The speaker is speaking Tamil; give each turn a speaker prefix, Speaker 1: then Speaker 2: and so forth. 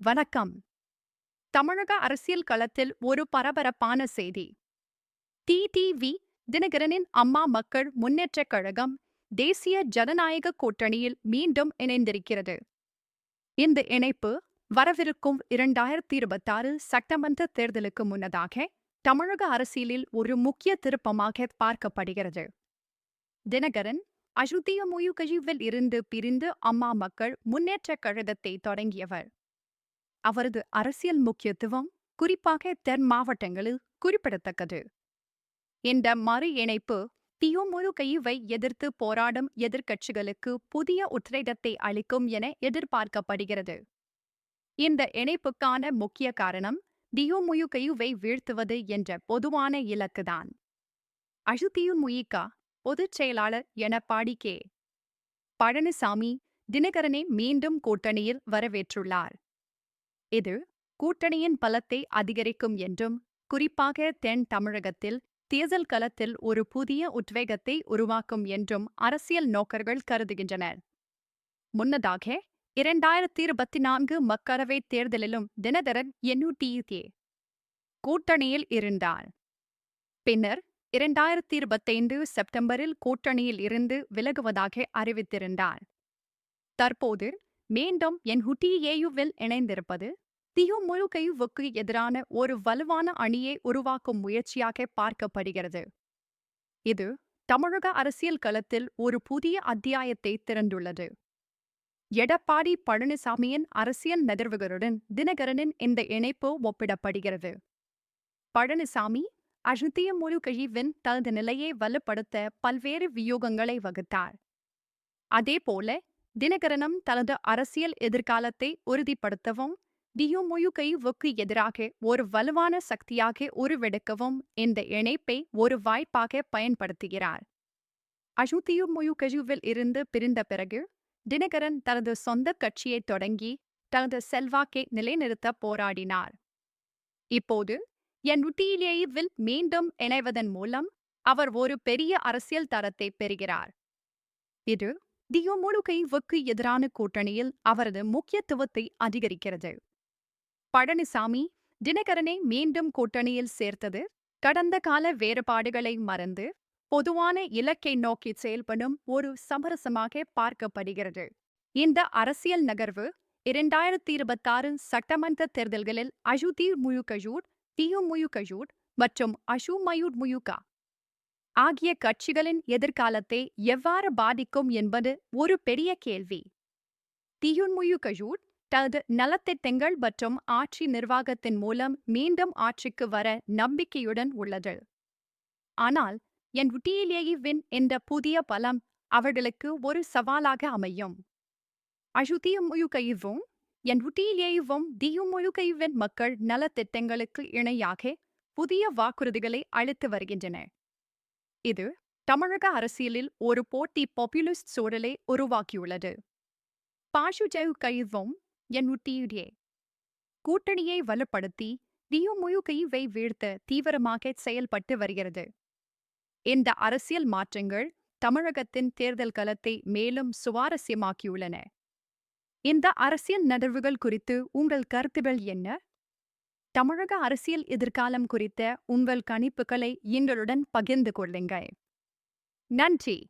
Speaker 1: வணக்கம். தமிழக அரசியல் களத்தில் ஒரு பரபரப்பான செய்தி. டிடிவி தினகரனின் அம்மா மக்கள் முன்னேற்றக் கழகம் தேசிய ஜனநாயக கூட்டணியில் மீண்டும் இணைந்திருக்கிறது. இந்த இணைப்பு வரவிருக்கும் 2026 சட்டமன்ற தேர்தலுக்கு முன்னதாக தமிழக அரசியலில் ஒரு முக்கிய திருப்பமாக பார்க்கப்படுகிறது. தினகரன் அதிமுகவில் இருந்து பிரிந்து அம்மா மக்கள் முன்னேற்றக் கழகத்தை தொடங்கியவர். அவரது அரசியல் முக்கியத்துவம் குறிப்பாக தென் மாவட்டங்களில் குறிப்பிடத்தக்கது. இந்த மறு இணைப்பு திமுகவை எதிர்த்து போராடும் எதிர்க்கட்சிகளுக்கு புதிய உத்வேகத்தை அளிக்கும் என எதிர்பார்க்கப்படுகிறது. இந்த இணைப்புக்கான முக்கிய காரணம் திமுகவை வீழ்த்துவது என்ற பொதுவான இலக்குதான். அதிமுக பொதுச் செயலாளர் எடப்பாடி கே. பழனிசாமி தினகரனை மீண்டும் கூட்டணியில் வரவேற்றுள்ளார். இது கூட்டணியின் பலத்தை அதிகரிக்கும் என்றும், குறிப்பாக தென் தமிழகத்தில் தேர்தல் களத்தில் ஒரு புதிய உத்வேகத்தை உருவாக்கும் என்றும் அரசியல் நோக்கர்கள் கருதுகின்றனர். முன்னதாக 2024 மக்களவைத் தேர்தலிலும் தினகரன் NUTA கூட்டணியில் இருந்தார். பின்னர் 2025 செப்டம்பரில் கூட்டணியில் இருந்து விலகுவதாக அறிவித்திருந்தார். தற்போது மீண்டும் NUTAவில் இணைந்திருப்பது திமுகவுக்கு எதிரான ஒரு வலுவான அணியை உருவாக்கும் முயற்சியாக பார்க்கப்படுகிறது. இது தமிழக அரசியல் களத்தில் ஒரு புதிய அத்தியாயத்தை திறந்துள்ளது. எடப்பாடி பழனிசாமியின் அரசியல் நகர்வுகளுடன் தினகரனின் இந்த இணைப்பு ஒப்பிடப்படுகிறது. பழனிசாமி அதிமுகவின் தனது நிலையை வலுப்படுத்த பல்வேறு வியூகங்களை வகுத்தார். அதேபோல தினகரனும் தனது அரசியல் எதிர்காலத்தை உறுதிப்படுத்தவும் திமுகவுக்கு எதிராக ஒரு வலுவான சக்தியாக உருவெடுக்கவும் இந்த இணைப்பை ஒரு வாய்ப்பாக பயன்படுத்துகிறார். அதிமுகவில் இருந்து பிரிந்த பிறகு தினகரன் தனது சொந்த கட்சியை தொடங்கி தனது செல்வாக்கை நிலைநிறுத்த போராடினார். இப்போது NUTAவில் மீண்டும் இணைவதன் மூலம் அவர் ஒரு பெரிய அரசியல் தரத்தை பெறுகிறார். இது திமுகவுக்கு எதிரான கூட்டணியில் அவரது முக்கியத்துவத்தை அதிகரிக்கிறது. பழனிசாமி தினகரனை மீண்டும் கூட்டணியில் சேர்த்தது கடந்த கால வேறுபாடுகளை மறந்து பொதுவான இலக்கை நோக்கி செயல்படும் ஒரு சமரசமாக பார்க்கப்படுகிறது. இந்த அரசியல் நகர்வு 2026 சட்டமன்ற தேர்தல்களில் அதிமுக, திமுக மற்றும் அதிமுக ஆகிய கட்சிகளின் எதிர்காலத்தை எவ்வாறு பாதிக்கும் என்பது ஒரு பெரிய கேள்வி. திமுக தனது நலத்திட்டங்கள் மற்றும் ஆட்சி நிர்வாகத்தின் மூலம் மீண்டும் ஆட்சிக்கு வர நம்பிக்கையுடன் உள்ளது. ஆனால் NUTAவின் இந்த புதிய பலம் அவர்களுக்கு ஒரு சவாலாக அமையும். அதிமுகவும் NUTAவும் திமுகவின் மக்கள் நலத்திட்டங்களுக்கு இணையாக புதிய வாக்குறுதிகளை அளித்து வருகின்றன. இது தமிழக அரசியலில் ஒரு போட்டி பாப்புலிஸ்ட் சூழலை உருவாக்கியுள்ளது. பாஜகவும் NUTA கூட்டணியை வலுப்படுத்தி திமுகவை வீழ்த்த தீவிரமாக செயல்பட்டு வருகிறது. இந்த அரசியல் மாற்றங்கள் தமிழகத்தின் தேர்தல் களத்தை மேலும் சுவாரஸ்யமாக்கியுள்ளன. இந்த அரசியல் நகர்வுகள் குறித்து உங்கள் கருத்துகள் என்ன? தமிழக அரசியல் எதிர்காலம் குறித்த உங்கள் கணிப்புகளை எங்களுடன் பகிர்ந்து கொள்ளுங்கள். நன்றி.